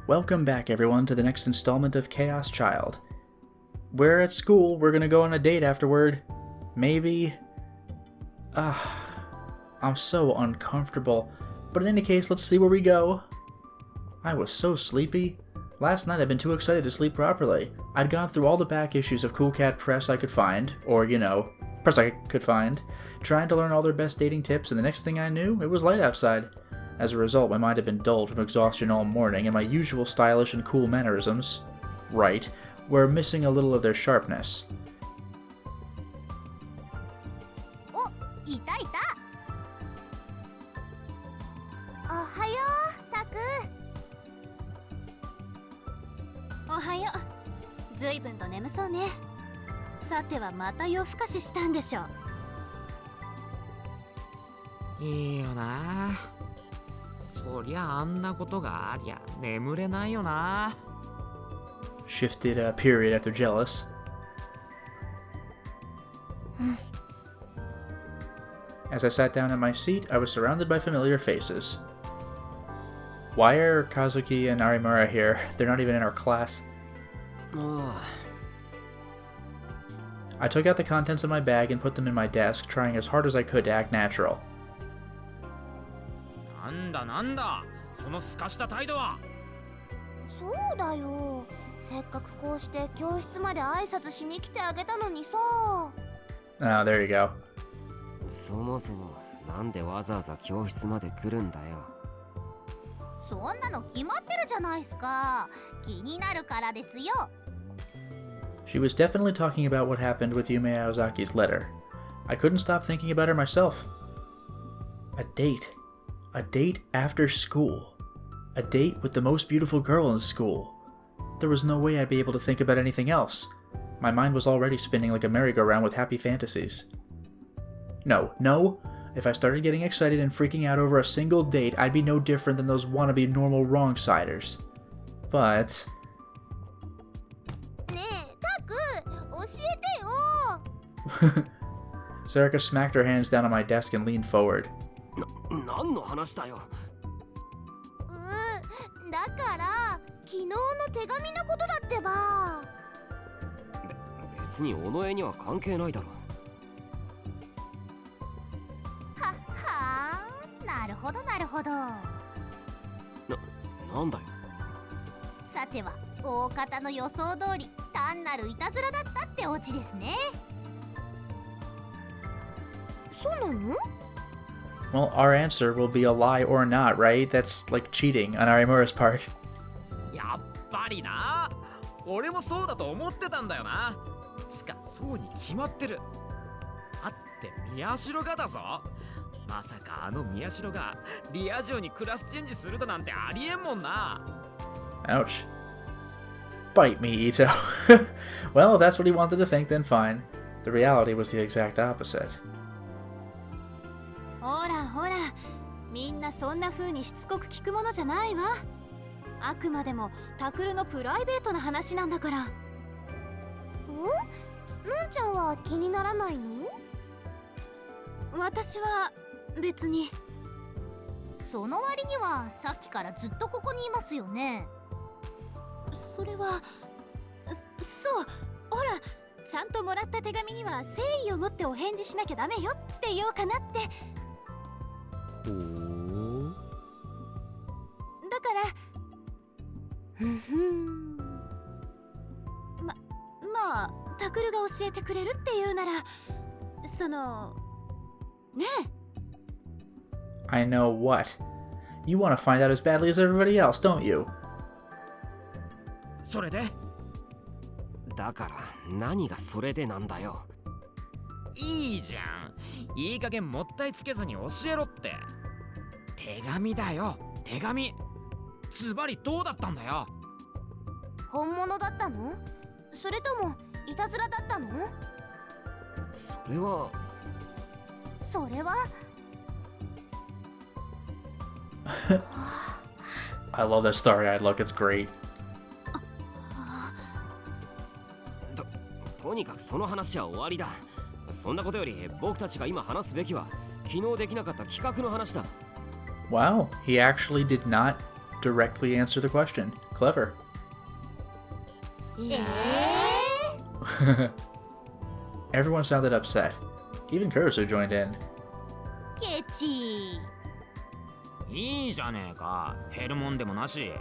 Welcome back, everyone, to the next installment of Chaos Child. We're at school, we're gonna go on a date afterward. Maybe. I'm so uncomfortable. But in any case, let's see where we go. I was so sleepy. Last night I'd been too excited to sleep properly. I'd gone through all the back issues of Cool Cat Press I could find, or, press I could find, trying to learn all their best dating tips, and the next thing I knew, it was light outside. As a result, my mind had been dulled from exhaustion all morning, and my usual stylish and cool mannerisms, were missing a little of their sharpness. Oh, いたいた。おはよう、タク。おはよう。ずいぶんと眠そうね。さてはまた夜更かししたんでしょ。いいよな。そりゃあんなことがありゃ眠れないよな。Shifted a period after jealous. As I sat down in my seat, I was surrounded by familiar faces. Why are Kazuki and Arimura here? They're not even in our class. I took out the contents of my bag and put them in my desk, trying as hard as I could to act natural. なんだそのすかした態度は。そうだよ。せっかくこうして教室まで挨拶しに来てあげたのにさ。Oh, there you go. そもそもなんでわざわざ教室まで来るんだよ。そんなの決まってるじゃないすか。気になるからですよ。She was definitely talking about what happened with Yume Aozaki's letter. I couldn't stop thinking about her myself. A date. A date after school. A date with the most beautiful girl in school. There was no way I'd be able to think about anything else. My mind was already spinning like a merry-go-round with happy fantasies. No. If I started getting excited and freaking out over a single date, I'd be no different than those wannabe normal wrong-siders. But... ねえ、タク、教えてよ。 Sarika smacked her hands down on my desk and leaned forward. 何の話だよ。だから昨日の手紙のことだってば。別に尾上には関係ないだろ。はあ、なるほどなるほど。なんだよ。さては大方の予想通り単なるいたずらだったってオチですね。そうなのWell, our answer will be a lie or not, right? That's like cheating on Arimura's part. やっぱりな。俺もそうだと思ってたんだよな。つかそうに決まってる。だって宮代がだぞ。まさかあの宮代がリア充にクラスチェンジするだなんてありえんもんな。 Ouch. Bite me, Ito. Well, if that's what he wanted to think, then fine. The reality was the exact opposite. ほらほら、みんなそんな風にしつこく聞くものじゃないわ。あくまでもタクルのプライベートな話なんだから。のんちゃんは気にならないの？私は別に。その割にはさっきからずっとここにいますよね。それはそう、ほら、ちゃんともらった手紙には誠意を持ってお返事しなきゃダメよって言おうかなって。だからまあタクルが教えてくれるっていうなら、そのねえ。 I know what. You want to find out as badly as everybody else, don't you? それでだから何がそれでなんだよ。いいじゃん。いい加減もったいつけずに教えろって。手紙だよ、手紙。ズバリどうだったんだよ。本物だったの？それともいたずらだったの？それは I love that starry-eyed look, it's great. とにかくその話は終わりだ。そんなことより僕たちが今話すべきは昨日できなかった企画の話だ。Wow, he actually did not directly answer the question. Clever. え Everyone sounded upset. Even Kurusu joined in. ケチ。いいじゃねえか、減るもんでもなし。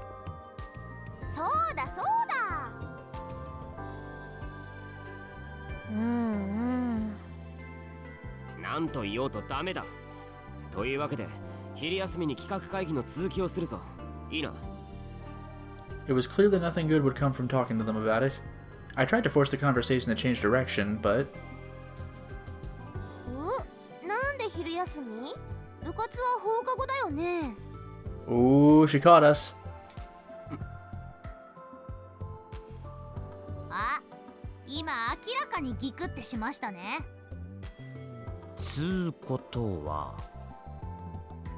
そうだそうだ。なんと言おうとダメだ。というわけで昼休みに企画会議の続きをするぞ。いいな。 It was clear that nothing good would come from talking to them about it. I tried to force the conversation to change direction, but なんで昼休み？部活は放課後だよね。 ooh, she caught us. あ、今明らかにギクってしましたね。つうことは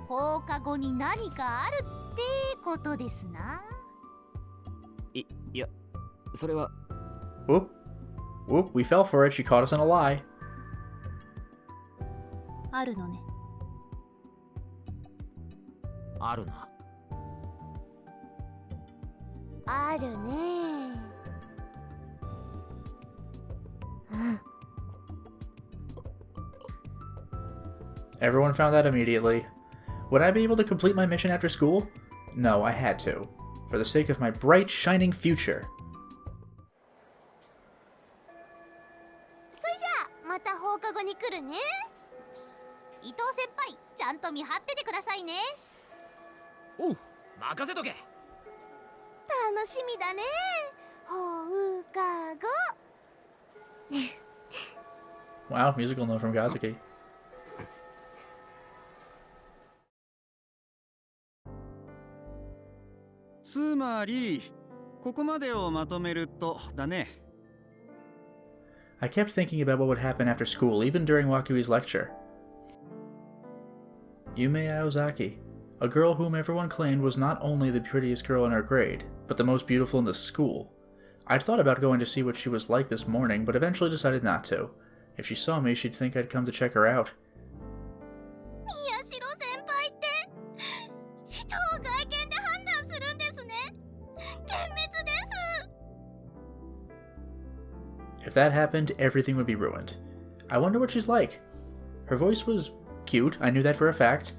放課後に何かあるってことですな。いや、それは Whoop. Whoop, we fell for it. She caught us in a lie. あるのね。あるな。あるね。Everyone found that immediately. Would I be able to complete my mission after school? No, I had to. For the sake of my bright, shining future. それじゃあまた放課後に来るね。伊藤先輩、ちゃんと見張っててくださいね。おう、任せとけ。楽しみだね。放課後。Wow, musical note from Kazuki. つまりここまでをまとめるとだね。 I kept thinking about what would happen after school, even during Wakui's lecture. Yume Aozaki, a girl whom everyone claimed was not only the prettiest girl in her grade, but the most beautiful in the school. I'd thought about going to see what she was like this morning, but eventually decided not to. If she saw me, she'd think I'd come to check her out. 宮代先輩って人を外見で判断するんですね。厳密です。 If that happened, everything would be ruined. I wonder what she's like. Her voice was cute, I knew that for a fact.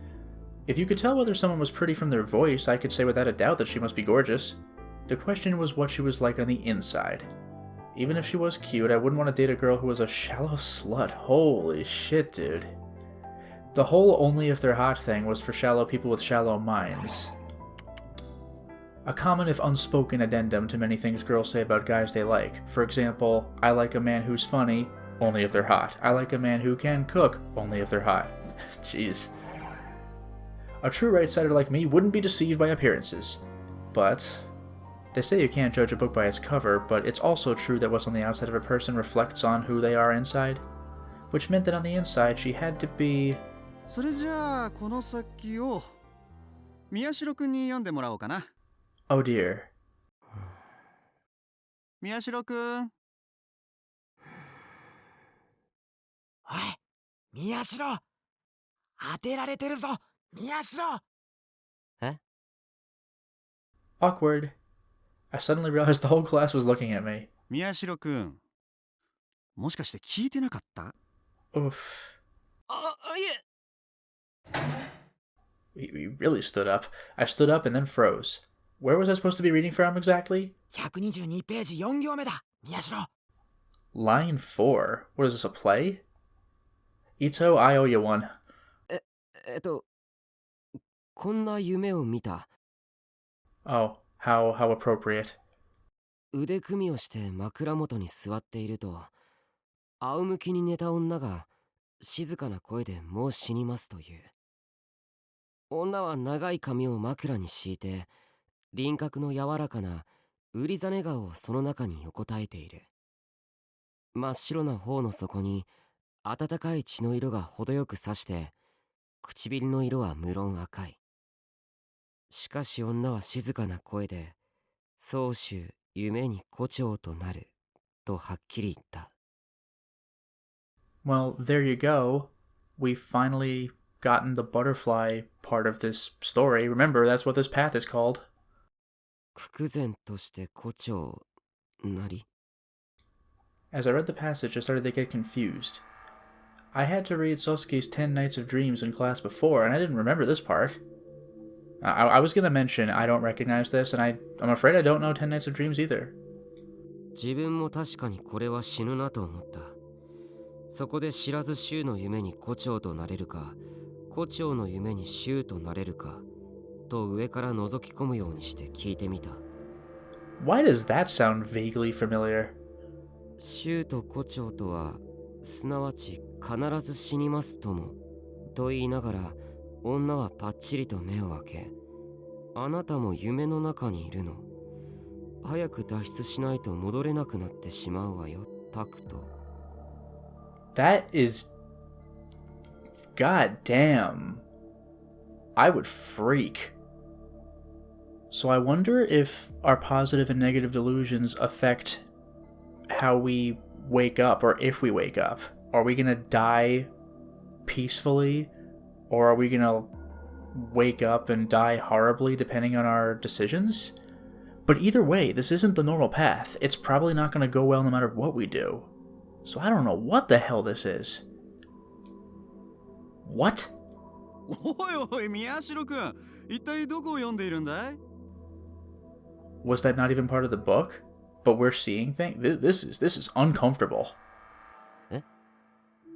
If you could tell whether someone was pretty from their voice, I could say without a doubt that she must be gorgeous. The question was what she was like on the inside. Even if she was cute, I wouldn't want to date a girl who was a shallow slut. Holy shit, dude. The whole only if they're hot thing was for shallow people with shallow minds. A common if unspoken addendum to many things girls say about guys they like. For example, I like a man who's funny, only if they're hot. I like a man who can cook, only if they're hot. Jeez. A true right-sider like me wouldn't be deceived by appearances. But they say you can't judge a book by its cover, but it's also true that what's on the outside of a person reflects on who they are inside. Which meant that on the inside, she had to be... それじゃあこの先を宮代くんに読んでもらおうかな。 Oh dear. 宮代くん。おい、宮代、当てられてるぞ、宮代。Awkward. I suddenly realized the whole class was looking at me. 宮代くん。もしかして聞いてなかった？ Oof. いえ。We really stood up. I stood up and then froze. Where was I supposed to be reading from exactly? 122ページ4行目だ、宮代。 Line 4. What is this, a play? Ito, I owe you one. こんな夢を見た。 Oh, how appropriate. 腕組みをして枕元に座っていると、仰向きに寝た女が静かな声でもう死にますという。女は長い髪を枕に敷いて、輪郭の柔らかなウリザネ顔をその中に横たえている。真っ白な頬の底に暖かい血の色が程よく差して、唇の色は無論赤い。しかし女は静かな声で、宗主夢に胡蝶となるとはっきり言った。 Well, there you go. We've finally gotten the butterfly part of this story. Remember, that's what this path is called. 久然として胡蝶なり。 As I read the passage, I started to get confused. I had to read Sosuke's 10 Nights of Dreams in class before, and I didn't remember this part. I was going to mention I don't recognize this, and I'm afraid I don't know 10 Nights of Dreams either. 自分も確かにこれは死ぬなと思った。そこで知らず衆の夢に胡蝶となれるか、胡蝶の夢に衆となれるかと上から覗き込むようにして聞いてみた。 Why does that sound vaguely familiar? 衆と胡蝶とはすなわち必ず死にますともと言いながら、女はパッチリと目を開け、あなたも夢の中にいるの。早く脱出しないと戻れなくなってしまうわよ、タクト。 That is... God damn. I would freak. So I wonder if our positive and negative delusions affect how we wake up, or if we wake up. Are we gonna die peacefully, or are we gonna wake up and die horribly depending on our decisions? But either way, this isn't the normal path. It's probably not gonna go well no matter what we do. So I don't know what the hell this is. What? おいおい、宮代くん、一体どこを読んでいるんだい？ Was that not even part of the book? But we're seeing things? This is uncomfortable.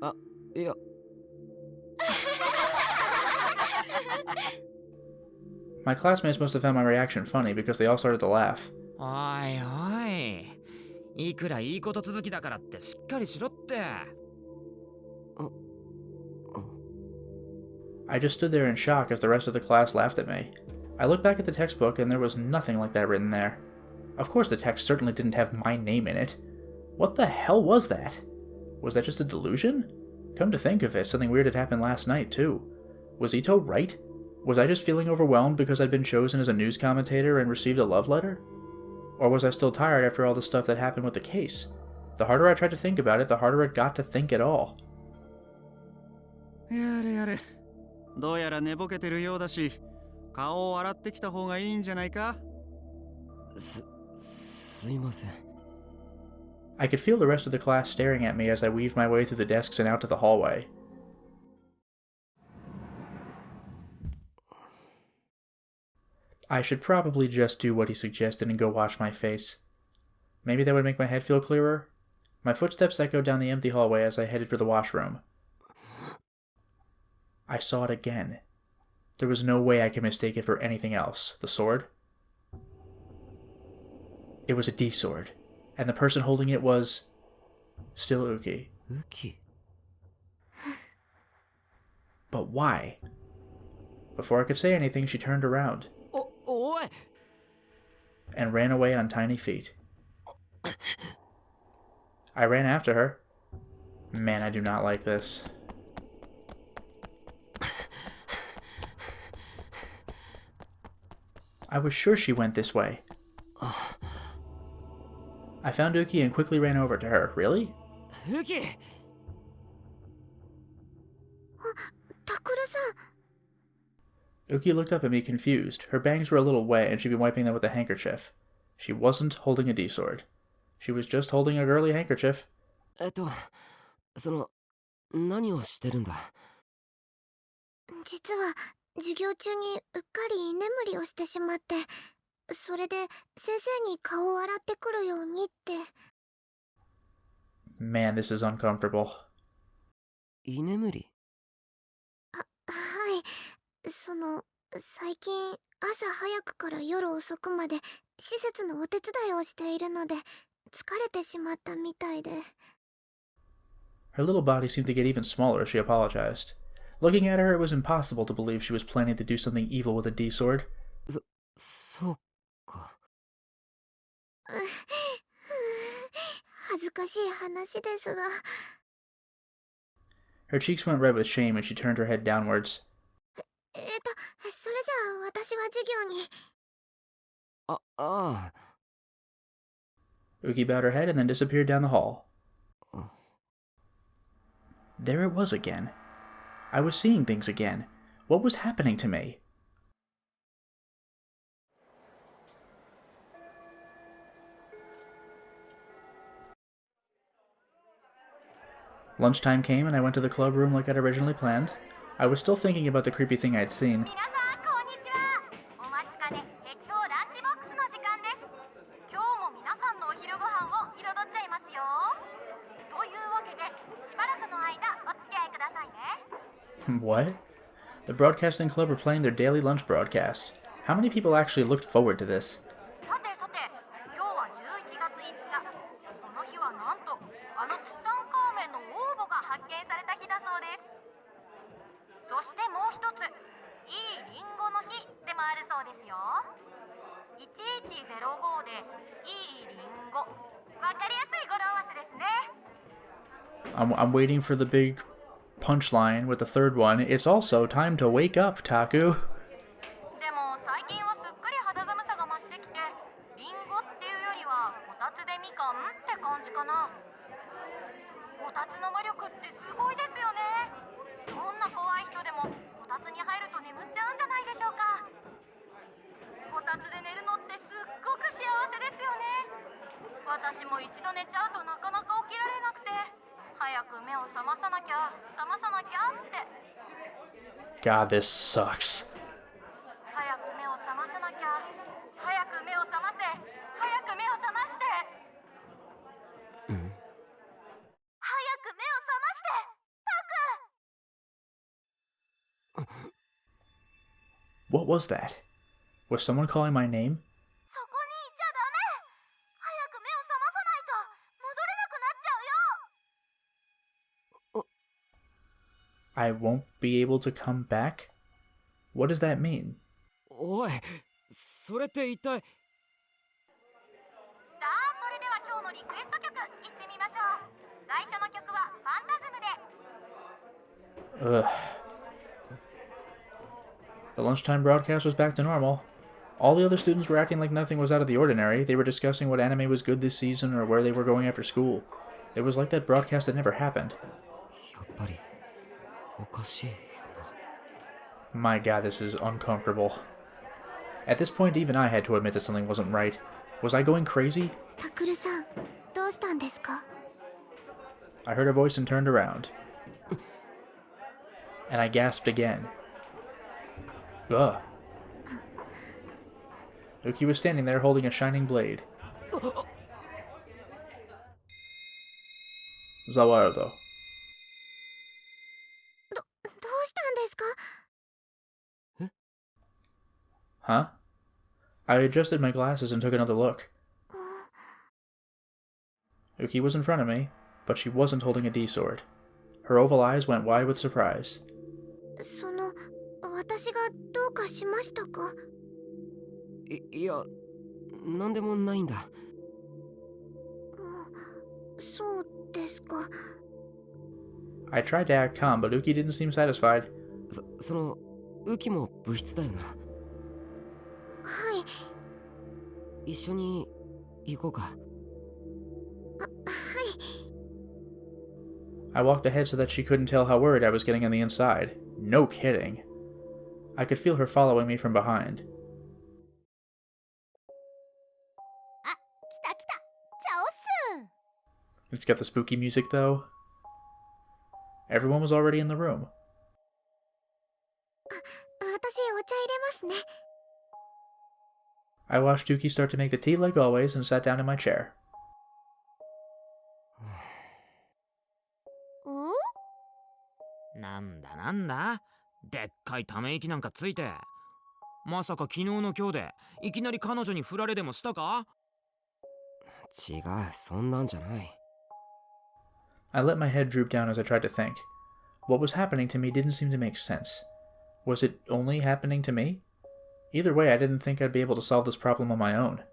あ、いや。 My classmates must have found my reaction funny because they all started to laugh. おいおい、いくらいいこと続きだからってしっかりしろって。I just stood there in shock as the rest of the class laughed at me. I looked back at the textbook and there was nothing like that written there. Of course the text certainly didn't have my name in it. What the hell was that? Was that just a delusion? Come to think of it, something weird had happened last night too. Was Ito right? Was I just feeling overwhelmed because I'd been chosen as a news commentator and received a love letter? Or was I still tired after all the stuff that happened with the case? The harder I tried to think about it, the harder it got to think at all. やれやれ、どうやら寝ぼけてるようだし、顔を洗ってきた方がいいんじゃないか？すいません。 I could feel the rest of the class staring at me as I weaved my way through the desks and out to the hallway. I should probably just do what he suggested and go wash my face. Maybe that would make my head feel clearer? My footsteps echoed down the empty hallway as I headed for the washroom. I saw it again. There was no way I could mistake it for anything else. The sword? It was a D-sword, and the person holding it was... still Uki. Uki? But why? Before I could say anything, she turned around. Oi! And ran away on tiny feet. I ran after her. Man, I do not like this. I was sure she went this way. I found Uki and quickly ran over to her. Really? Uki! タクルさん。 Uki looked up at me confused. Her bangs were a little wet and she'd been wiping them with a handkerchief. She wasn't holding a D-sword. She was just holding a girly handkerchief. 何をしてるんだ？実は授業中にうっかり居眠りをしてしまって、それで先生に顔を洗ってくるようにって。 Man, this is uncomfortable. 居眠り？はい、最近朝早くから夜遅くまで施設のお手伝いをしているので疲れてしまったみたいで。 Her little body seemed to get even smaller as she apologized. Looking at her, it was impossible to believe she was planning to do something evil with a D-sword. そうか。恥ずかしい話ですが。 Her cheeks went red with shame and she turned her head downwards. それじゃあ私は授業に。ああ。 Uki bowed her head and then disappeared down the hall. There it was again. I was seeing things again. What was happening to me? Lunchtime came and I went to the club room like I'd originally planned. I was still thinking about the creepy thing I'd seen. 皆さんこんにちは。お待ちかね壁標ランチボックスの時間です。今日も皆さんのお昼ご飯を彩っちゃいますよ。というわけでしばらくの間お付き合いくださいね。What? The broadcasting club were playing their daily lunch broadcast. How many people actually looked forward to this? さてさて、今日は11月5日。この日はなんとあのツタンカーメンの王母が発見された日だそうです。そしてもう一つ、いいリンゴの日でもあるそうですよ。1105でいいリンゴ。わかりやすい語呂合わせですね。I'm waiting for the big punchline with the third one. It's also time to wake up, Taku. でも最近はすっかり肌寒さが増してきて、リンゴっていうよりはこたつでみかんって感じかな。こたつの魔力ってすごいですよね。どんな怖い人でもこたつに入ると眠っちゃうんじゃないでしょうか。こたつで寝るのってすっごく幸せですよね。私も一度寝ちゃうとなかなか起きられなくて、早く目を覚まさなきゃ覚まさなきゃって。 God, this sucks. 早く目を覚まさなきゃ、早く目を覚ませ、早く目を覚まして、早く目を覚まして、タク。 What was that? Was someone calling my name? そこにいちゃダメ。早く目を覚まさないと戻れなくなっちゃうよ。 I won't be able to come back? What does that mean? おい、それって一体。さあ、それでは今日のリクエスト曲いってみましょう。最初の曲はファンタズムで。 Ugh. The lunchtime broadcast was back to normal. All the other students were acting like nothing was out of the ordinary. They were discussing what anime was good this season or where they were going after school. It was like that broadcast had never happened. やっぱりおかしいよ My god, this is uncomfortable. At this point, even I had to admit that something wasn't right. Was I going crazy? タクルさん、どうしたんですか？ I heard a voice and turned around. And I gasped again. Ugh. Uki was standing there holding a shining blade. Zawardo. どうしたんですか？ Huh? I adjusted my glasses and took another look. Uki was in front of me, but she wasn't holding a D-sword. Her oval eyes went wide with surprise. その、私がどうかしましたか？いや、なんでもないんだ。そうですか。 I tried to act calm, but Uki didn't seem satisfied. そのウキも物質だよな。はい。一緒に行こうか。はい。 I walked ahead so that she couldn't tell how worried I was getting on the inside. No kidding. I could feel her following me from behind. あ、来た来た。チャオス。 It's got the spooky music, though. Everyone was already in the room. 私お茶入れますね。 I watched Uki start to make the tea like always and sat down in my chair. なんだなんだ、でっかいため息なんかついて。まさか昨日の今日でいきなり彼女に振られでもしたか？違う、そんなんじゃない。I let my head droop down as I tried to think. What was happening to me didn't seem to make sense. Was it only happening to me? Either way, I didn't think I'd be able to solve this problem on my own.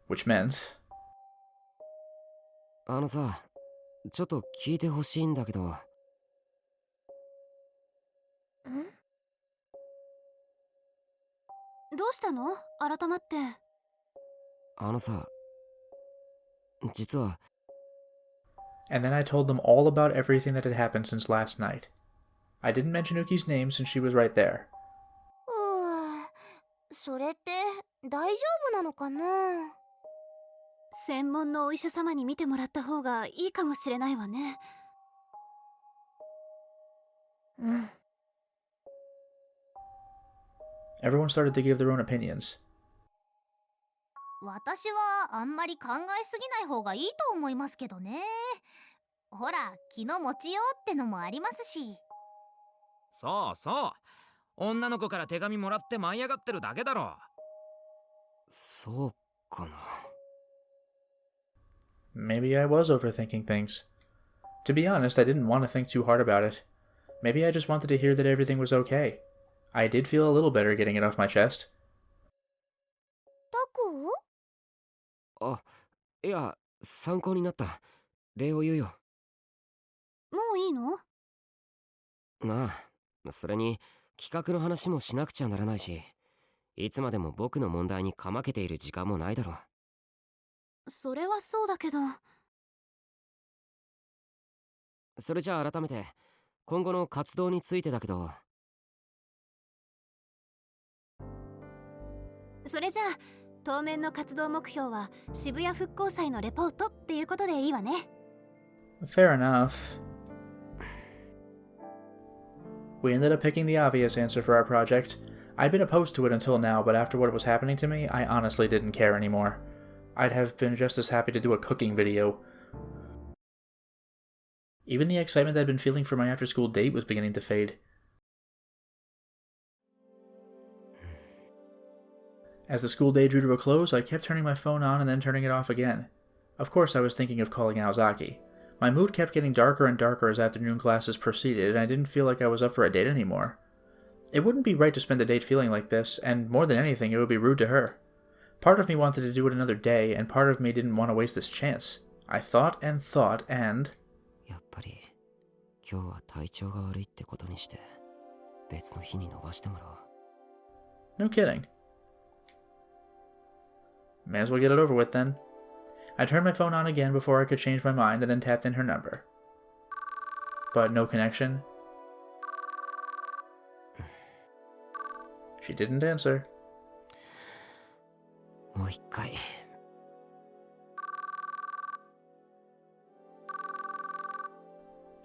Which meant... あのさ、ちょっと聞いてほしいんだけど。どうしたの？改まって。あのさ、実は。 And then I told them all about everything that had happened since last night. I didn't mention Uki's name since she was right there. それって大丈夫なのかな？専門のお医者様に見てもらった方がいいかもしれないわね。Everyone started to give their own opinions. 私はあんまり考えすぎない方がいいと思いますけどね。ほら、気の持ちようってのもありますし。そうそう。女の子から手紙もらって舞い上がってるだけだろ。そうかな。 Maybe I was overthinking things. To be honest, I didn't want to think too hard about it. Maybe I just wanted to hear that everything was okay. I did feel a little better getting it off my chest. タコ？あ、いや、参考になった。礼を言うよ。もういいの？なあ、それに企画の話もしなくちゃならないし、いつまでも僕の問題にかまけている時間もないだろう。それはそうだけど。それじゃあ改めて今後の活動についてだけど。それじゃあ当面の活動目標は渋谷復興祭のレポートっていうことでいいわね。 Fair enough. We ended up picking the obvious answer for our project. I'd been opposed to it until now, but after what was happening to me, I honestly didn't care anymore. I'd have been just as happy to do a cooking video. Even the excitement I'd been feeling for my after-school date was beginning to fade. As the school day drew to a close, I kept turning my phone on and then turning it off again. Of course, I was thinking of calling Aozaki. My mood kept getting darker and darker as afternoon classes proceeded, and I didn't feel like I was up for a date anymore. It wouldn't be right to spend a date feeling like this, and more than anything, it would be rude to her. Part of me wanted to do it another day, and part of me didn't want to waste this chance. I thought and thought, and... やっぱり今日は体調が悪いってことにして別の日に伸ばしてもらおう。 No kidding. May as well get it over with then. I turned my phone on again before I could change my mind and then tapped in her number. But no connection. She didn't answer. もう一回。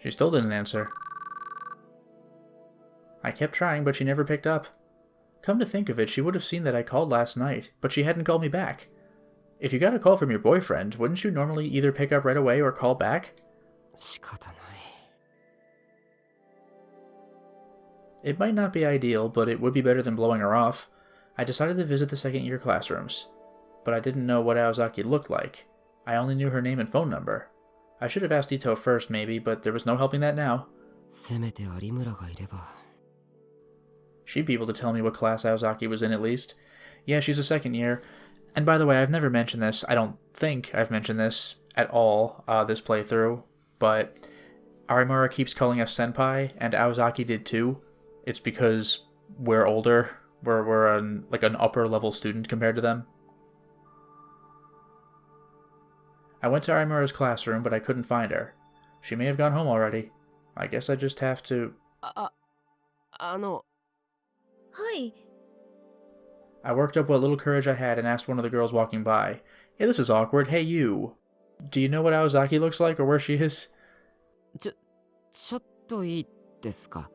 She still didn't answer. I kept trying, but she never picked up. Come to think of it, she would have seen that I called last night, but she hadn't called me back. If you got a call from your boyfriend, wouldn't you normally either pick up right away or call back? 仕方ない。 It might not be ideal, but it would be better than blowing her off. I decided to visit the second-year classrooms. But I didn't know what Aozaki looked like. I only knew her name and phone number. I should have asked Ito first, maybe, but there was no helping that now. せめて有村がいれば。 She'd be able to tell me what class Aozaki was in at least. Yeah, she's a second year. And by the way, I've never mentioned this. I don't think I've mentioned this at all, this playthrough. But Arimura keeps calling us senpai, and Aozaki did too. It's because we're older. We're like an upper-level student compared to them. I went to Arimura's classroom, but I couldn't find her. She may have gone home already. I guess I just have to... はい。 I worked up what little courage I had and asked one of the girls walking by. Hey, this is awkward. Hey, you. Do you know what Aozaki looks like or where she is? ちょっといいですか。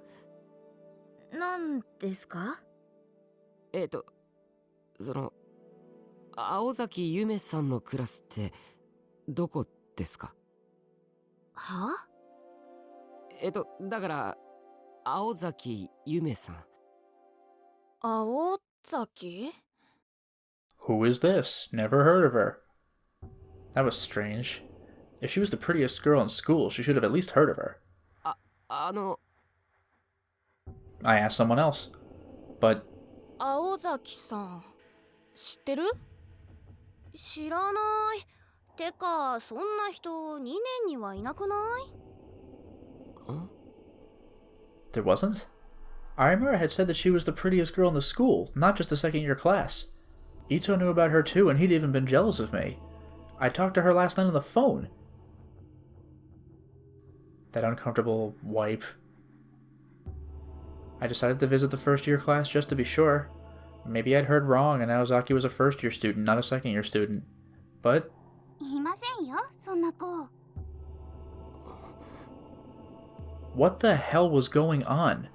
なんですか？その青崎ゆめさんのクラスってどこですか？は？だから青崎ゆめさん。青崎？ Who is this? Never heard of her. That was strange. If she was the prettiest girl in school, she should have at least heard of her. I asked someone else. But... 青崎さん知ってる？知らない。てかそんな人2年にはいなくない？ There wasn't? Arimura had said that she was the prettiest girl in the school, not just the second-year class. Ito knew about her too, and he'd even been jealous of me. I talked to her last night on the phone. That uncomfortable wipe. I decided to visit the first-year class just to be sure. Maybe I'd heard wrong and Aozaki was a first-year student, not a second-year student. But... いませんよ、そんな子。What the hell was going on?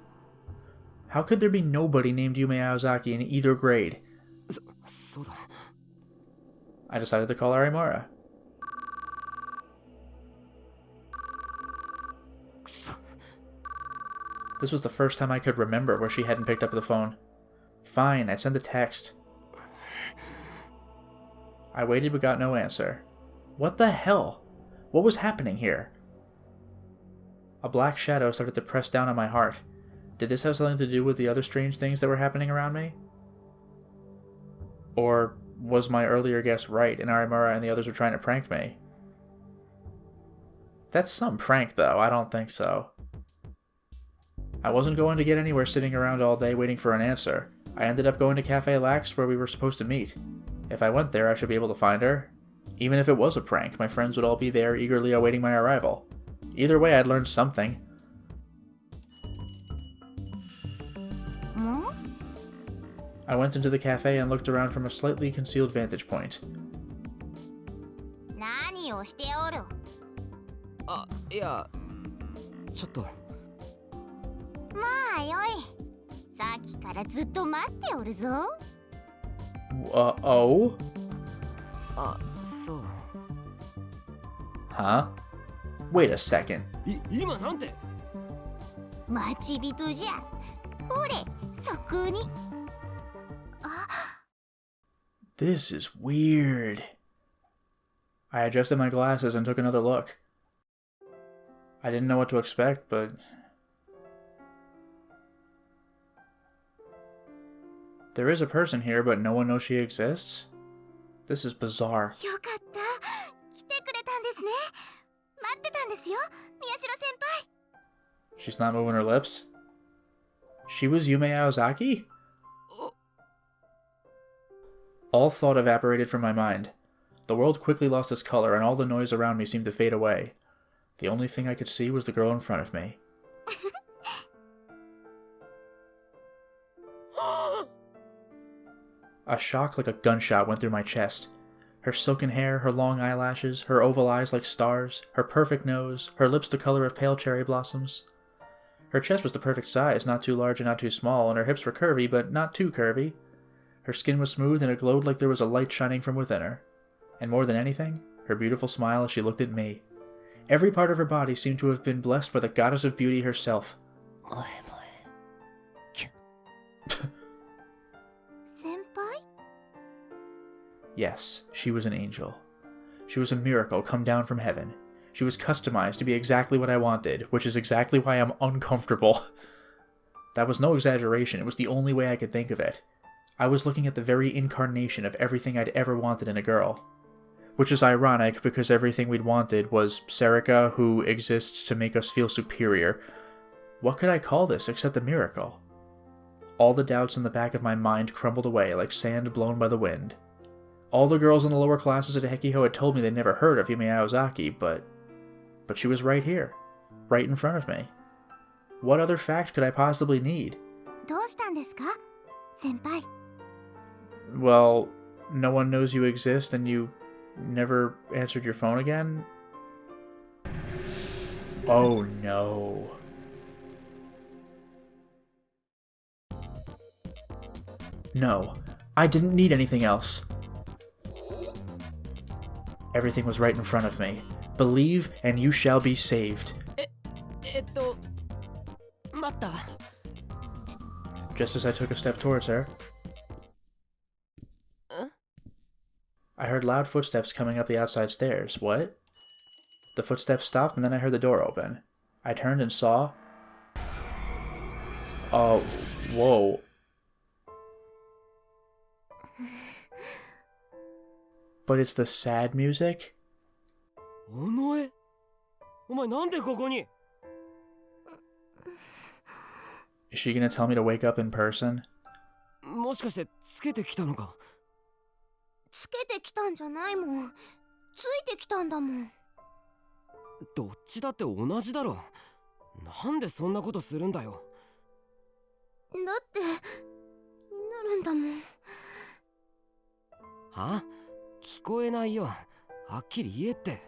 How could there be nobody named Yume Aozaki in either grade? そうだ I decided to call Arimara. くそ This was the first time I could remember where she hadn't picked up the phone. Fine, I'd send a text. I waited but got no answer. What the hell? What was happening here? A black shadow started to press down on my heart. Did this have something to do with the other strange things that were happening around me? Or was my earlier guess right and Arimura and the others were trying to prank me? That's some prank, though. I don't think so. I wasn't going to get anywhere sitting around all day waiting for an answer. I ended up going to Cafe Lax where we were supposed to meet. If I went there, I should be able to find her. Even if it was a prank, my friends would all be there eagerly awaiting my arrival. Either way, I'd learned something. も I went into the cafe and looked around from a slightly concealed vantage point. 何をしておる あいやちょっとまあよいさっきからずっと待っておるぞ Oh? あそう Huh? Wait a second. 今なんて待ち人じゃほれそこに This is weird. I adjusted my glasses and took another look. I didn't know what to expect, but... There is a person here, but no one knows she exists? This is bizarre. よかった来てくれたんですね待ってたんですよ宮代先輩 She's not moving her lips. She was Yume Aozaki? All thought evaporated from my mind. The world quickly lost its color, and all the noise around me seemed to fade away. The only thing I could see was the girl in front of me. A shock like a gunshot went through my chest. Her silken hair, her long eyelashes, her oval eyes like stars, her perfect nose, her lips the color of pale cherry blossoms. Her chest was the perfect size, not too large and not too small, and her hips were curvy, but not too curvy. Her skin was smooth and it glowed like there was a light shining from within her. And more than anything, her beautiful smile as she looked at me. Every part of her body seemed to have been blessed by the goddess of beauty herself. 先輩 Yes, she was an angel. She was a miracle come down from heaven. She was customized to be exactly what I wanted, which is exactly why I'm uncomfortable. That was no exaggeration, it was the only way I could think of it. I was looking at the very incarnation of everything I'd ever wanted in a girl. Which is ironic, because everything we'd wanted was Serika, who exists to make us feel superior. What could I call this except a miracle? All the doubts in the back of my mind crumbled away like sand blown by the wind. All the girls in the lower classes at Hekiho had told me they'd never heard of Yume Aozaki, but she was right here, right in front of me. What other fact could I possibly need? どうしたんですか先輩 Well, no one knows you exist and you never answered your phone again? Oh no. No, I didn't need anything else. Everything was right in front of me. Believe and you shall be saved. 待った Just as I took a step towards her, I heard loud footsteps coming up the outside stairs. What? The footsteps stopped and then I heard the door open. I turned and saw... Oh, whoa. But it's the sad music? 尾上お前なんでここに Is she gonna tell me to wake up in person? もしかしてつけてきたのかつけてきたんじゃないもんついてきたんだもんだどっちだって同じだろなんでそんなことするんだよってになるんだもんは聞こえないよはっきり言えって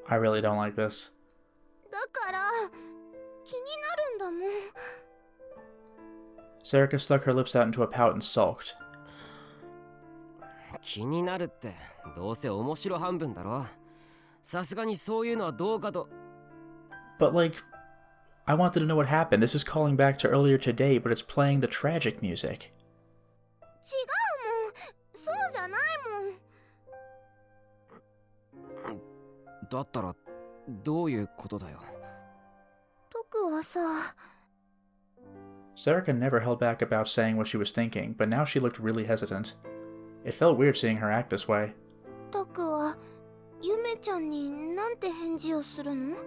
I really don't like this. だから気になるんだもん。 Sarika stuck her lips out into a pout and sulked. 気になるってどうせ面白半分だろ。さすがにそういうのはどうかと。 But like, I wanted to know what happened. This is calling back to earlier today, but it's playing the tragic music. 違うもん、そうじゃないもん。だったらどういうことだよ。トクはさ、 Sarika never held back about saying what she was thinking, but now she looked really hesitant. It felt weird seeing her act this way. トクはゆめちゃんになんて返事をするの？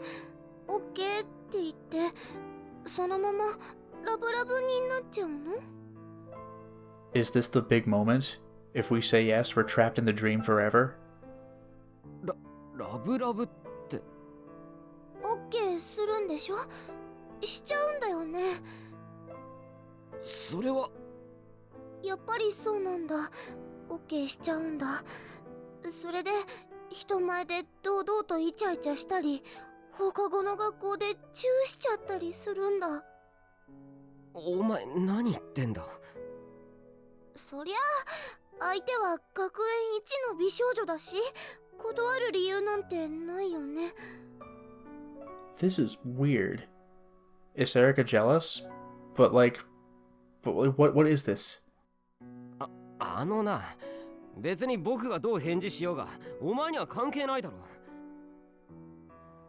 オッケーって言ってそのままラブラブになっちゃうの？ Is this the big moment? If we say yes, we're trapped in the dream forever? ラブラブって。オッケーするんでしょ？しちゃうんだよね。それはやっぱりそうなんだ。オッケーしちゃうんだ。それで人前で堂々とイチャイチャしたり、放課後の学校でチューしちゃったりするんだ。お前何言ってんだ。そりゃ相手は学園一の美少女だし、断る理由なんてないよね。 This is weird. Is Sarika jealous? But what is this? あのな、別に僕がどう返事しようがお前には関係ないだろ。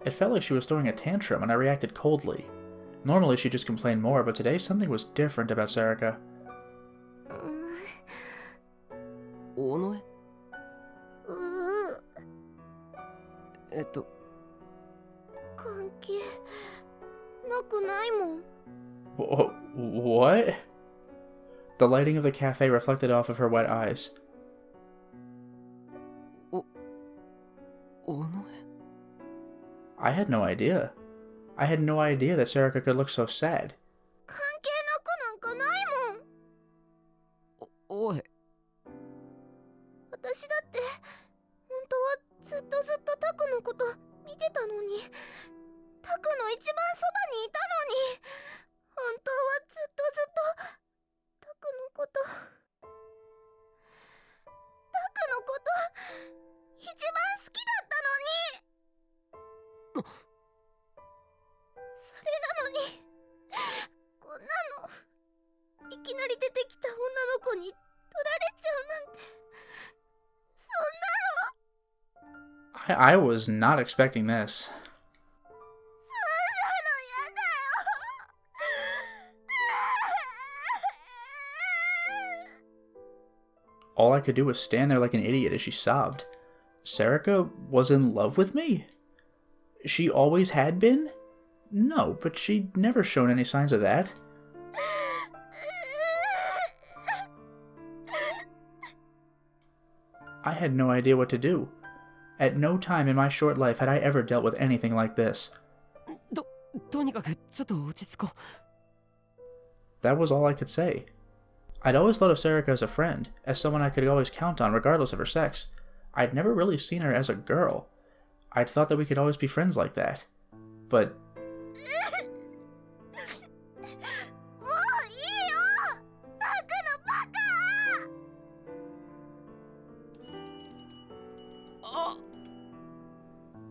It felt like she was throwing a tantrum, and I reacted coldly. Normally she'd just complain more, but today something was different about Sarika. おのえ。関係なくないもん。 What? The lighting of the cafe reflected off of her wet eyes. おのえ。 I had no idea. I had no idea that Sarika could look so sad. 関係なくなんかないもん。おい。私だって本当はずっとタクのこと見てたのに、タクの一番そばにいたのに、本当はずっとタクのこと一番好きだったのに。それなのにこんなのいきなり出てきた女の子に取られちゃうなんて、そんなの。 I was not expecting this. All I could do was stand there like an idiot as she sobbed. Sarika was in love with me? She always had been? No, but she'd never shown any signs of that. I had no idea what to do. At no time in my short life had I ever dealt with anything like this. とにかくちょっと落ち着こう。 That was all I could say. I'd always thought of Sarika as a friend, as someone I could always count on regardless of her sex. I'd never really seen her as a girl. I'd thought that we could always be friends like that. But... もういいよ、タクのバカ。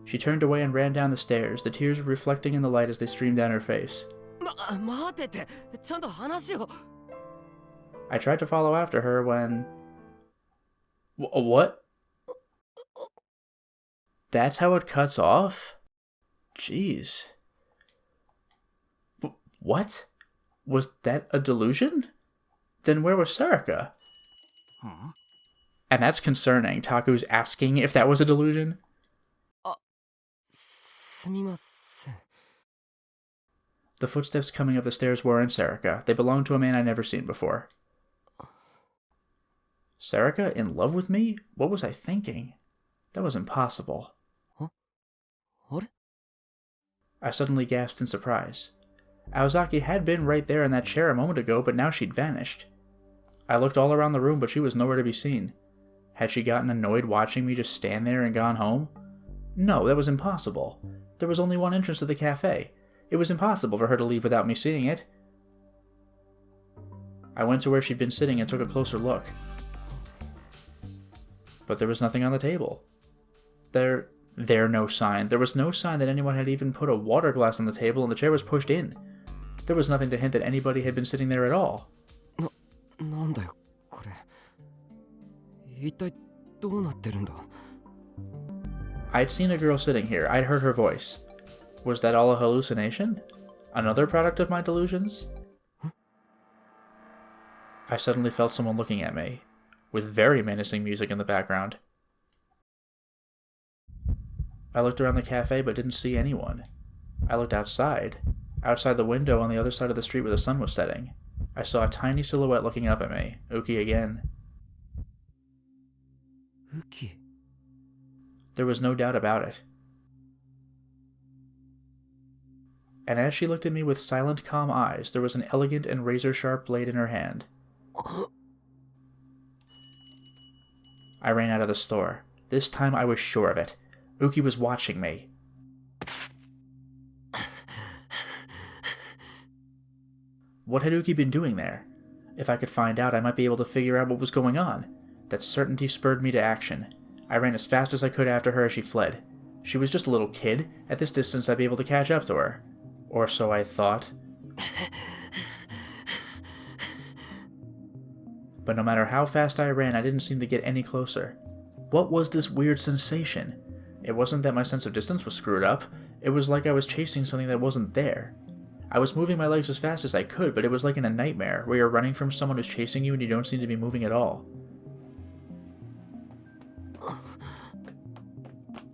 She turned away and ran down the stairs, the tears reflecting in the light as they streamed down her face. 待ってて、ちゃんと話を。 I tried to follow after her when... What? That's how it cuts off? Jeez. What? Was that a delusion? Then where was Sarika? Huh? And that's concerning. Taku's asking if that was a delusion. すみません。 The footsteps coming up the stairs weren't Sarika. They belonged to a man I'd never seen before. Sarika in love with me? What was I thinking? That was impossible. Huh? What? I suddenly gasped in surprise. Aozaki had been right there in that chair a moment ago, but now she'd vanished. I looked all around the room, but she was nowhere to be seen. Had she gotten annoyed watching me just stand there and gone home? No, that was impossible. There was only one entrance to the cafe. It was impossible for her to leave without me seeing it. I went to where she'd been sitting and took a closer look. But there was nothing on the table. There no sign. There was no sign that anyone had even put a water glass on the table, and the chair was pushed in. There was nothing to hint that anybody had been sitting there at all. なんだよこれ。一体どうなってるんだ。I'd seen a girl sitting here. I'd heard her voice. Was that all a hallucination? Another product of my delusions? I suddenly felt someone looking at me, with very menacing music in the background. I looked around the cafe but didn't see anyone. I looked outside the window on the other side of the street where the sun was setting. I saw a tiny silhouette looking up at me, Uki again. Uki? There was no doubt about it. And as she looked at me with silent, calm eyes, there was an elegant and razor-sharp blade in her hand. I ran out of the store. This time I was sure of it. Uki was watching me. What had Uki been doing there? If I could find out, I might be able to figure out what was going on. That certainty spurred me to action. I ran as fast as I could after her as she fled. She was just a little kid. At this distance, I'd be able to catch up to her. Or so I thought. But no matter how fast I ran, I didn't seem to get any closer. What was this weird sensation? It wasn't that my sense of distance was screwed up. It was like I was chasing something that wasn't there. I was moving my legs as fast as I could, but it was like in a nightmare, where you're running from someone who's chasing you and you don't seem to be moving at all.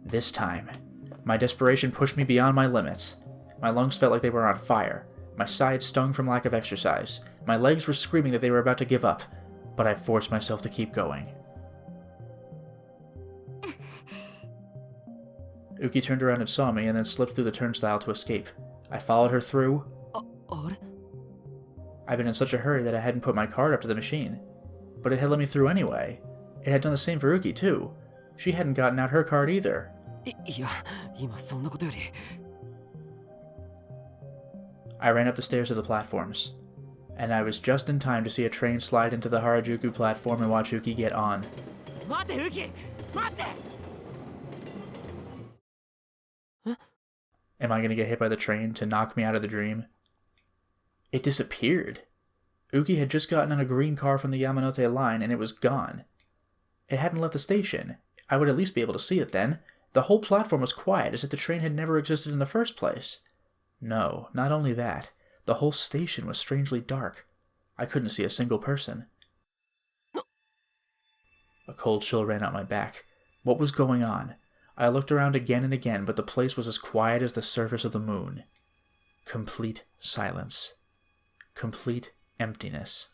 This time, my desperation pushed me beyond my limits. My lungs felt like they were on fire. My sides stung from lack of exercise. My legs were screaming that they were about to give up, but I forced myself to keep going. Uki turned around and saw me, and then slipped through the turnstile to escape. I followed her through. I'd been in such a hurry that I hadn't put my card up to the machine. But it had let me through anyway. It had done the same for Uki, too. She hadn't gotten out her card either. I ran up the stairs to the platforms, and I was just in time to see a train slide into the Harajuku platform and watch Uki get on. Am I going to get hit by the train to knock me out of the dream? It disappeared. Uki had just gotten on a green car from the Yamanote line, and it was gone. It hadn't left the station. I would at least be able to see it then. The whole platform was quiet, as if the train had never existed in the first place. No, not only that. The whole station was strangely dark. I couldn't see a single person. A cold chill ran up my back. What was going on? I looked around again and again, but the place was as quiet as the surface of the moon. Complete silence. Complete emptiness.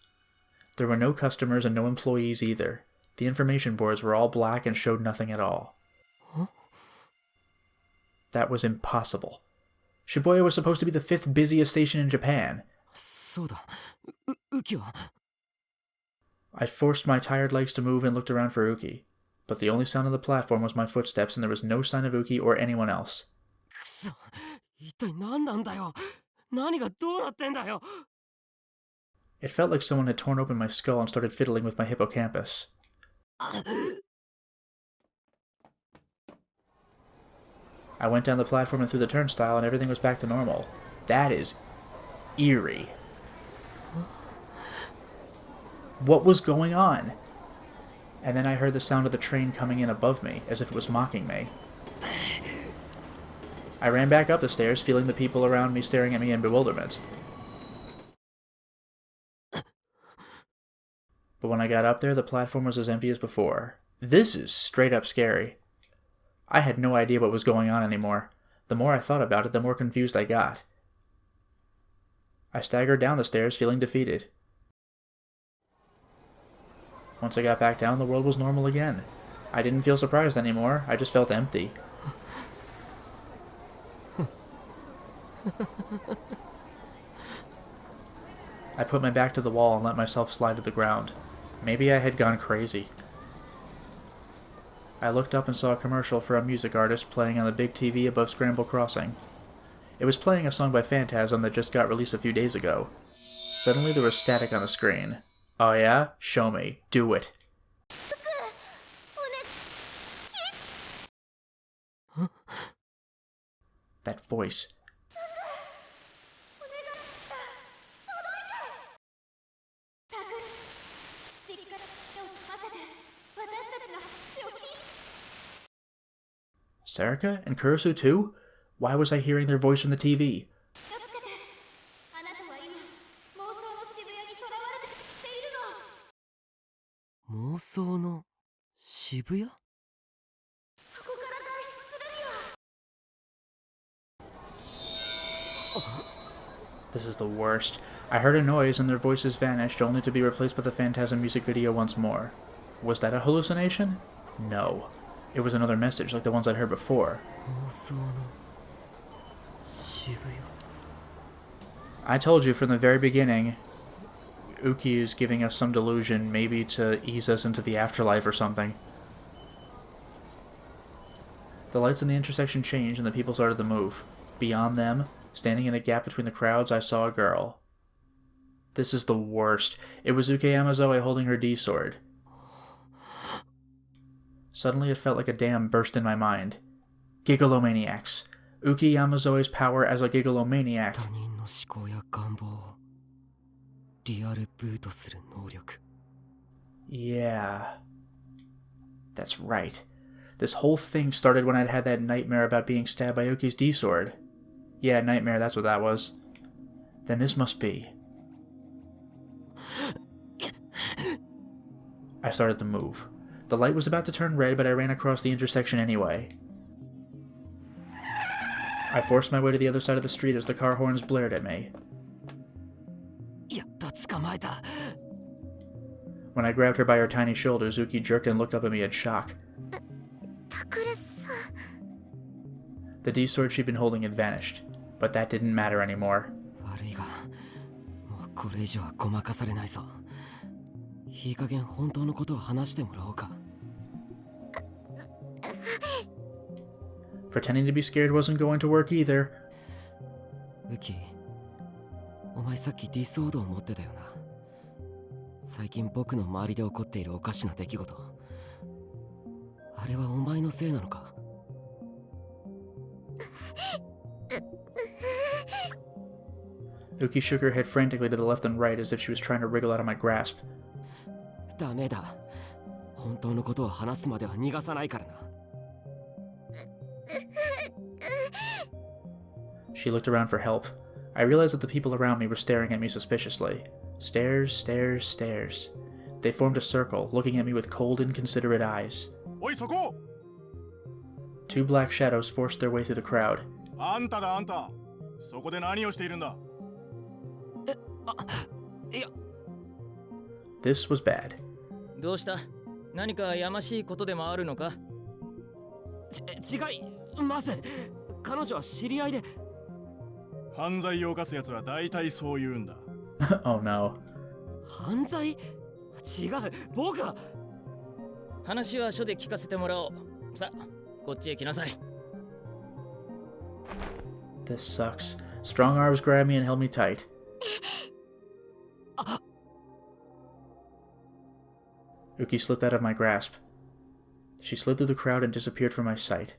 There were no customers and no employees either. The information boards were all black and showed nothing at all. That was impossible. Shibuya was supposed to be the 5th busiest station in Japan. I forced my tired legs to move and looked around for Uki. But the only sound on the platform was my footsteps, and there was no sign of Uki or anyone else. It felt like someone had torn open my skull and started fiddling with my hippocampus. I went down the platform and through the turnstile, and everything was back to normal. That is eerie. What was going on? And then I heard the sound of the train coming in above me, as if it was mocking me. I ran back up the stairs, feeling the people around me staring at me in bewilderment. But when I got up there, the platform was as empty as before. This is straight up scary. I had no idea what was going on anymore. The more I thought about it, the more confused I got. I staggered down the stairs, feeling defeated. Once I got back down, the world was normal again. I didn't feel surprised anymore, I just felt empty. I put my back to the wall and let myself slide to the ground. Maybe I had gone crazy. I looked up and saw a commercial for a music artist playing on the big TV above Scramble Crossing. It was playing a song by Phantasm that just got released a few days ago. Suddenly there was static on the screen. Oh yeah? Show me. Do it. That voice. Sarika and Kurusu too? Why was I hearing their voice from the TV? This is the worst. I heard a noise and their voices vanished, only to be replaced by the Phantasm music video once more. Was that a hallucination? No. It was another message, like the ones I'd heard before. I told you from the very beginning, Uki is giving us some delusion, maybe to ease us into the afterlife or something. The lights in the intersection changed and the people started to move. Beyond them, standing in a gap between the crowds, I saw a girl. This is the worst. It was Uke Yamazoe holding her D-sword. Suddenly it felt like a dam burst in my mind. Gigolomaniacs. Uki Yamazoe's power as a gigolomaniac. Yeah. That's right. This whole thing started when I'd had that nightmare about being stabbed by Uki's D-sword. Yeah, nightmare, that's what that was. Then this must be. I started to move. The light was about to turn red, but I ran across the intersection anyway. I forced my way to the other side of the street as the car horns blared at me. When I grabbed her by her tiny shoulders, Uki jerked and looked up at me in shock. The D-sword she'd been holding had vanished, but that didn't matter anymore. Pretending to be scared wasn't going to work either. Uki, お前さっきディソードを持ってたよな。最近僕の周りで起こっているおかしな出来事。あれはお前のせいなのか? Uki shook her head frantically to the left and right as if she was trying to wriggle out of my grasp. ダメだ。本当のことを話すまでは逃がさないからな。She looked around for help. I realized that the people around me were staring at me suspiciously. Stares, stares, stares. They formed a circle, looking at me with cold, inconsiderate eyes. Two black shadows forced their way through the crowd. This was bad. どうした? 何かやましいことでもあるのか? 違いません。彼女は知り合いで。犯罪を犯す奴は大体そう言うんだ。Oh no. 犯罪? 違う、僕は。話は署で聞かせてもらおう。さ、こっちへ来なさい。This sucks. Strong arms grabbed me and held me tight. Uki slipped out of my grasp. She slid through the crowd and disappeared from my sight.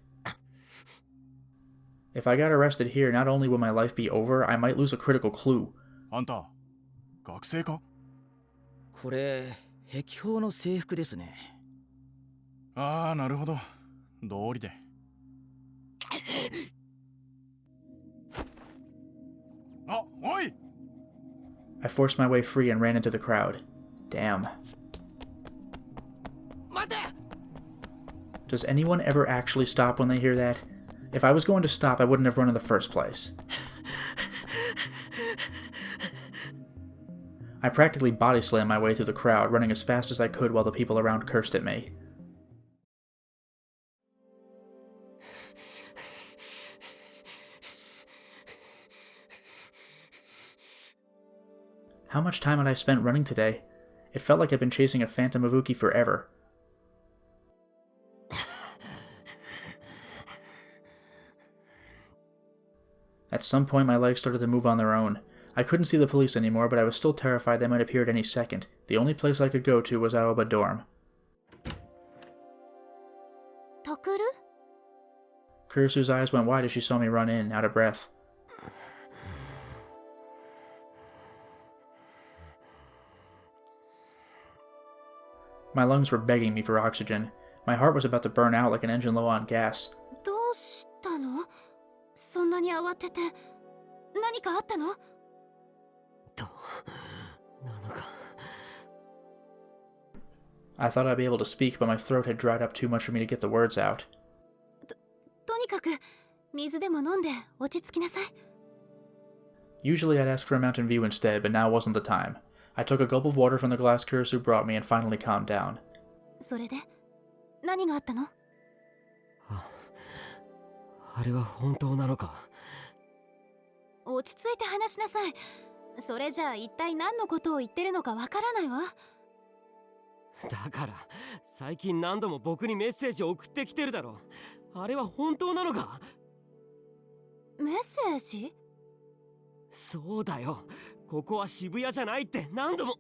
If I got arrested here, not only would my life be over, I might lose a critical clue. あんた、学生か? これ、壁標の制服ですね。ああ、なるほど。道理で。あ、おい! I forced my way free and ran into the crowd. Damn. 待て! Does anyone ever actually stop when they hear that? If I was going to stop, I wouldn't have run in the first place. I practically body slammed my way through the crowd, running as fast as I could while the people around cursed at me. How much time had I spent running today? It felt like I'd been chasing a phantom of Uki forever. At some point, my legs started to move on their own. I couldn't see the police anymore, but I was still terrified they might appear at any second. The only place I could go to was Aoba dorm. タクル？ Kurisu's eyes went wide as she saw me run in, out of breath. My lungs were begging me for oxygen. My heart was about to burn out like an engine low on gas. どうしたの？そんなに慌てて。何かあったの？なのか。 I thought I'd be able to speak, but my throat had dried up too much for me to get the words out. とにかく水でも飲んで落ち着きなさい。 Usually I'd ask for a mountain view instead, but now wasn't the time. I took a gulp of water from the glass Kurisu brought me and finally calmed down. それで何があったの？あれは本当なのか。落ち着いて話しなさい。それじゃあ一体何のことを言ってるのかわからないわ。だから最近何度も僕にメッセージを送ってきてるだろ。あれは本当なのか。メッセージ？そうだよ。ここは渋谷じゃないって何度も。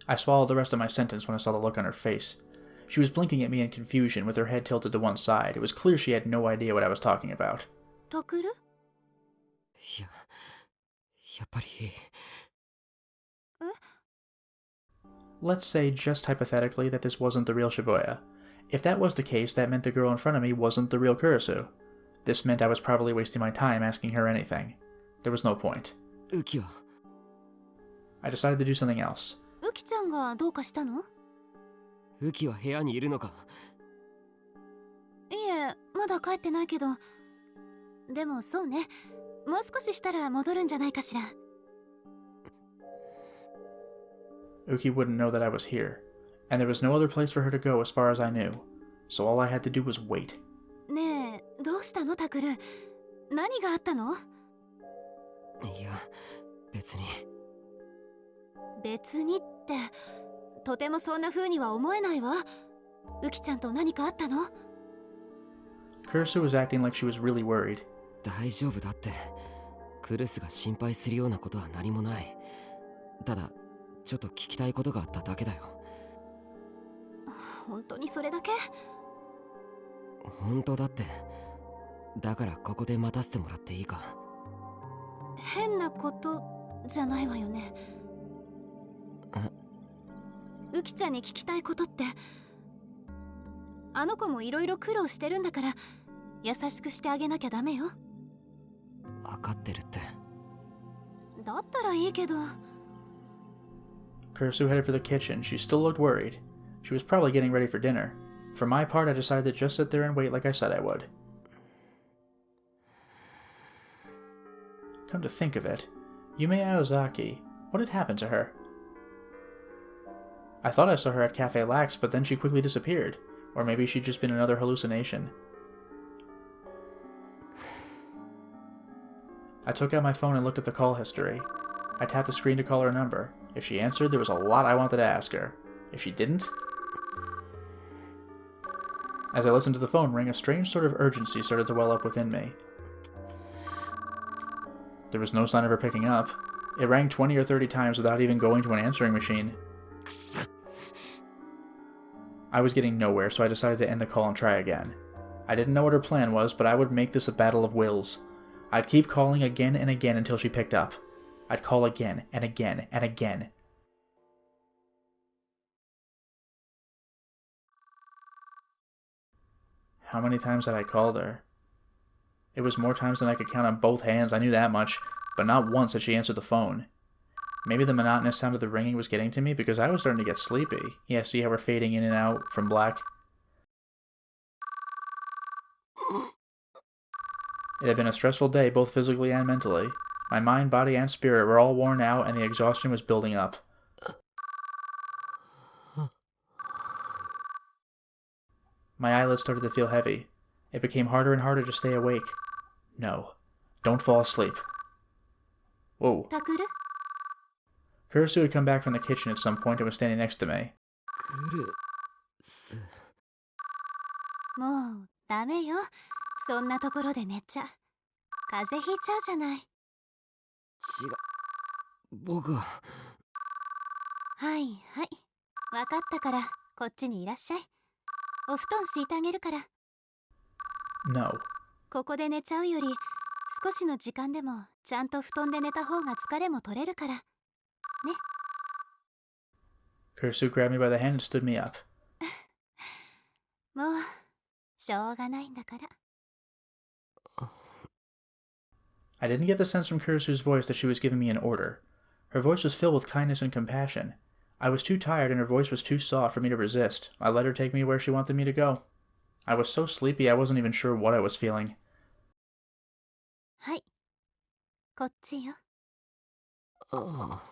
I swallowed the rest of my sentence when I saw the look on her face. She was blinking at me in confusion, with her head tilted to one side. It was clear she had no idea what I was talking about. タクル？やっぱり。Let's say, just hypothetically, that this wasn't the real Shibuya. If that was the case, that meant the girl in front of me wasn't the real Kurisu. This meant I was probably wasting my time asking her anything. There was no point. ウキは I decided to do something else. ウキちゃんがどうかしたの？ウキは部屋にいるのか。いえ、まだ帰ってないけど。でもそうね。もう少ししたら戻るんじゃないかしら。Uki wouldn't know that I was here, and there was no other place for her to go as far as I knew, so all I had to do was wait. ねえ、どうしたのタクル？何があったの？いや、別に。別にって、とてもそんな風には思えないわ。ウキちゃんと何かあったの？ Kurisu was acting like she was really worried. 大丈夫だって。クルスが心配するようなことは何もない。ただ、ちょっと聞きたいことがあっただけだよ。本当にそれだけ？本当だって。だからここで待たせてもらっていいか。変なことじゃないわよね。ウキちゃんに聞きたいことって、あの子もいろいろ苦労してるんだから優しくしてあげなきゃダメよ。分かってるって。だったらいいけど。 Kurisu headed for the kitchen. She still looked worried. She was probably getting ready for dinner. For my part, I decided to just sit there and wait like I said I would. Come to think of it, Yume Aozaki, what had happened to her? I thought I saw her at Cafe Lax, but then she quickly disappeared. Or maybe she'd just been another hallucination. I took out my phone and looked at the call history. I tapped the screen to call her number. If she answered, there was a lot I wanted to ask her. If she didn't... As I listened to the phone ring, a strange sort of urgency started to well up within me. There was no sign of her picking up. It rang 20 or 30 times without even going to an answering machine. I was getting nowhere, so I decided to end the call and try again. I didn't know what her plan was, but I would make this a battle of wills. I'd keep calling again and again until she picked up. I'd call again and again and again. How many times had I called her? It was more times than I could count on both hands, I knew that much, but not once had she answered the phone. Maybe the monotonous sound of the ringing was getting to me because I was starting to get sleepy. Yeah, see how we're fading in and out from black? It had been a stressful day, both physically and mentally. My mind, body, and spirit were all worn out, and the exhaustion was building up. My eyelids started to feel heavy. It became harder and harder to stay awake. No. Don't fall asleep. Whoa. タクル？ Kurisu had come back from the kitchen at some point and was standing next to me. クルス。もうダメよ。そんなところで寝ちゃ。風邪ひいちゃうじゃない。僕は。はいはい、わかったからこっちにいらっしゃい。お布団敷いてあげるから。 No. ここで寝ちゃうより少しの時間でもちゃんと布団で寝た方が疲れも取れるからね。 Kursu grabbed me by the hand and stood me up. もうしょうがないんだから。 I didn't get the sense from Kursu's voice that she was giving me an order. Her voice was filled with kindness and compassion. I was too tired and her voice was too soft for me to resist. I let her take me where she wanted me to go. I was so sleepy I wasn't even sure what I was feeling. はい、こっちよ。ああ。